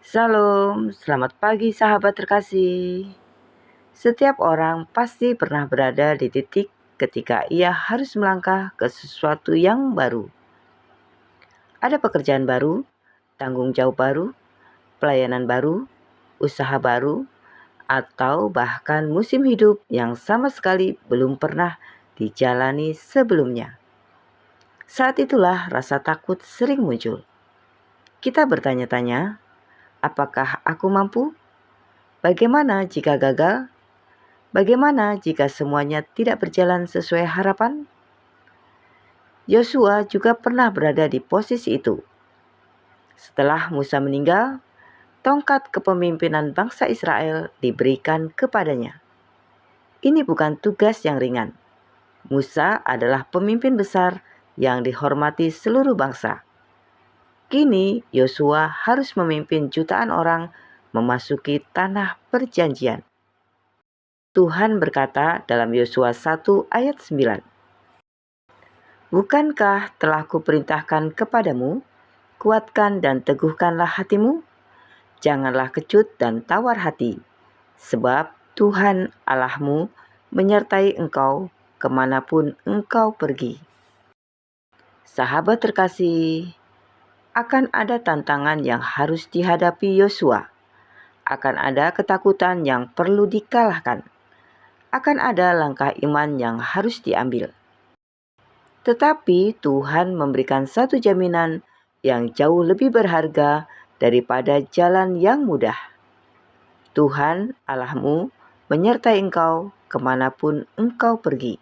Salam, selamat pagi sahabat terkasih. Setiap orang pasti pernah berada di titik ketika ia harus melangkah ke sesuatu yang baru. Ada pekerjaan baru, tanggung jawab baru, pelayanan baru, usaha baru, atau bahkan musim hidup yang sama sekali belum pernah dijalani sebelumnya. Saat itulah rasa takut sering muncul. Kita bertanya-tanya, apakah aku mampu? Bagaimana jika gagal? Bagaimana jika semuanya tidak berjalan sesuai harapan? Yosua juga pernah berada di posisi itu. Setelah Musa meninggal, tongkat kepemimpinan bangsa Israel diberikan kepadanya. Ini bukan tugas yang ringan. Musa adalah pemimpin besar yang dihormati seluruh bangsa. Kini Yosua harus memimpin jutaan orang memasuki tanah perjanjian. Tuhan berkata dalam Yosua 1 ayat 9, "Bukankah telah kuperintahkan kepadamu, kuatkan dan teguhkanlah hatimu? Janganlah kecut dan tawar hati, sebab Tuhan Allahmu menyertai engkau kemanapun engkau pergi." Sahabat terkasih, akan ada tantangan yang harus dihadapi Yosua. Akan ada ketakutan yang perlu dikalahkan. Akan ada langkah iman yang harus diambil. Tetapi Tuhan memberikan satu jaminan yang jauh lebih berharga daripada jalan yang mudah. Tuhan Allahmu menyertai engkau kemanapun engkau pergi.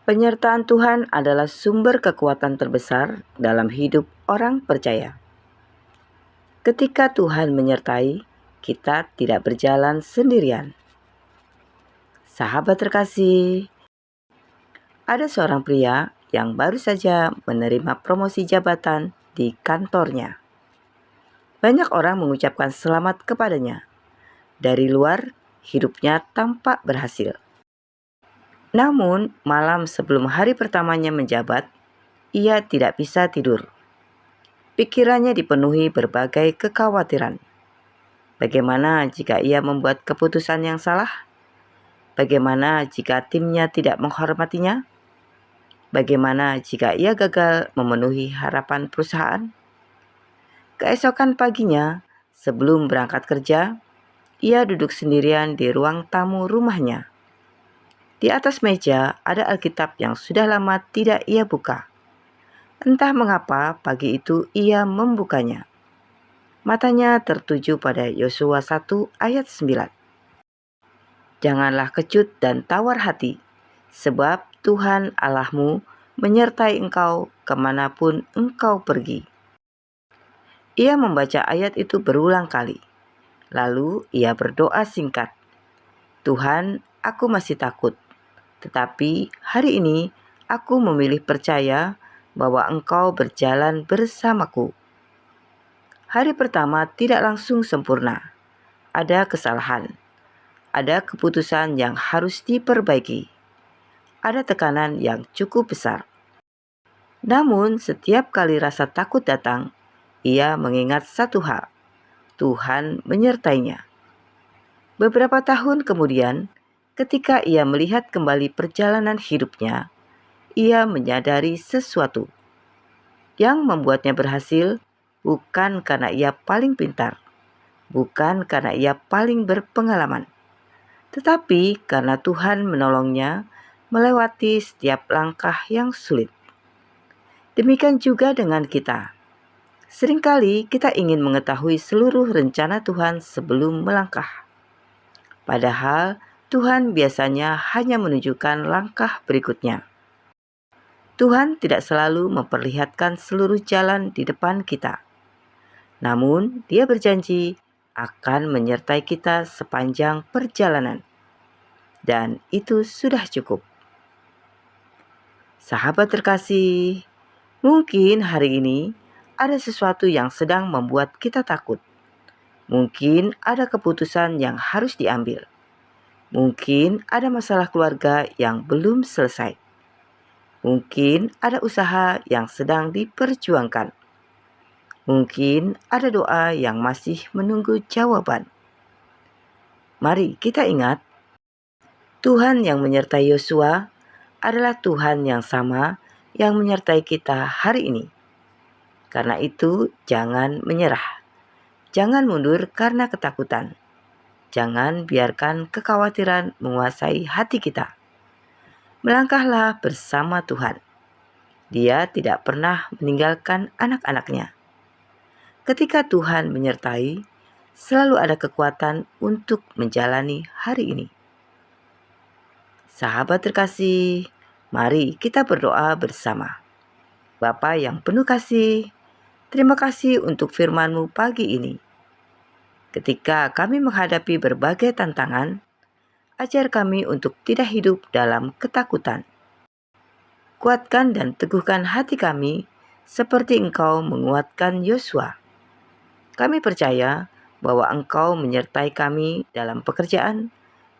Penyertaan Tuhan adalah sumber kekuatan terbesar dalam hidup orang percaya. Ketika Tuhan menyertai, kita tidak berjalan sendirian. Sahabat terkasih, ada seorang pria yang baru saja menerima promosi jabatan di kantornya. Banyak orang mengucapkan selamat kepadanya. Dari luar, hidupnya tampak berhasil. Namun, malam sebelum hari pertamanya menjabat, ia tidak bisa tidur. Pikirannya dipenuhi berbagai kekhawatiran. Bagaimana jika ia membuat keputusan yang salah? Bagaimana jika timnya tidak menghormatinya? Bagaimana jika ia gagal memenuhi harapan perusahaan? Keesokan paginya, sebelum berangkat kerja, ia duduk sendirian di ruang tamu rumahnya. Di atas meja ada Alkitab yang sudah lama tidak ia buka. Entah mengapa pagi itu ia membukanya. Matanya tertuju pada Yosua 1 ayat 9. Janganlah kecut dan tawar hati, sebab Tuhan Allahmu menyertai engkau kemanapun engkau pergi. Ia membaca ayat itu berulang kali. Lalu ia berdoa singkat. Tuhan, aku masih takut. Tetapi hari ini aku memilih percaya bahwa engkau berjalan bersamaku. Hari pertama tidak langsung sempurna. Ada kesalahan. Ada keputusan yang harus diperbaiki. Ada tekanan yang cukup besar. Namun setiap kali rasa takut datang, ia mengingat satu hal. Tuhan menyertainya. Beberapa tahun kemudian, ketika ia melihat kembali perjalanan hidupnya, ia menyadari sesuatu yang membuatnya berhasil bukan karena ia paling pintar, bukan karena ia paling berpengalaman, tetapi karena Tuhan menolongnya melewati setiap langkah yang sulit. Demikian juga dengan kita. Seringkali kita ingin mengetahui seluruh rencana Tuhan sebelum melangkah. Padahal Tuhan biasanya hanya menunjukkan langkah berikutnya. Tuhan tidak selalu memperlihatkan seluruh jalan di depan kita. Namun, Dia berjanji akan menyertai kita sepanjang perjalanan. Dan itu sudah cukup. Sahabat terkasih, mungkin hari ini ada sesuatu yang sedang membuat kita takut. Mungkin ada keputusan yang harus diambil. Mungkin ada masalah keluarga yang belum selesai. Mungkin ada usaha yang sedang diperjuangkan. Mungkin ada doa yang masih menunggu jawaban. Mari kita ingat, Tuhan yang menyertai Yosua adalah Tuhan yang sama yang menyertai kita hari ini. Karena itu, jangan menyerah. Jangan mundur karena ketakutan. Jangan biarkan kekhawatiran menguasai hati kita. Melangkahlah bersama Tuhan. Dia tidak pernah meninggalkan anak-anaknya. Ketika Tuhan menyertai, selalu ada kekuatan untuk menjalani hari ini. Sahabat terkasih, mari kita berdoa bersama. Bapa yang penuh kasih, terima kasih untuk firman-Mu pagi ini. Ketika kami menghadapi berbagai tantangan, ajar kami untuk tidak hidup dalam ketakutan. Kuatkan dan teguhkan hati kami seperti Engkau menguatkan Yosua. Kami percaya bahwa Engkau menyertai kami dalam pekerjaan,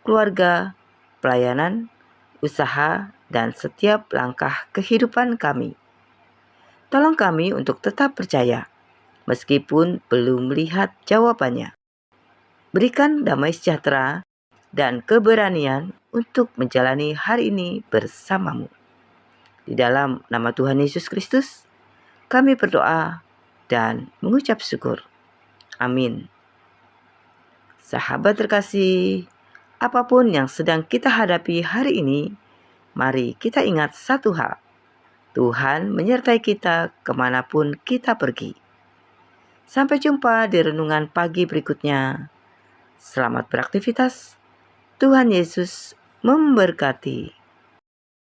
keluarga, pelayanan, usaha, dan setiap langkah kehidupan kami. Tolong kami untuk tetap percaya, meskipun belum melihat jawabannya. Berikan damai sejahtera dan keberanian untuk menjalani hari ini bersama-Mu. Di dalam nama Tuhan Yesus Kristus, kami berdoa dan mengucap syukur. Amin. Sahabat terkasih, apapun yang sedang kita hadapi hari ini, mari kita ingat satu hal. Tuhan menyertai kita kemanapun kita pergi. Sampai jumpa di renungan pagi berikutnya. Selamat beraktivitas. Tuhan Yesus memberkati.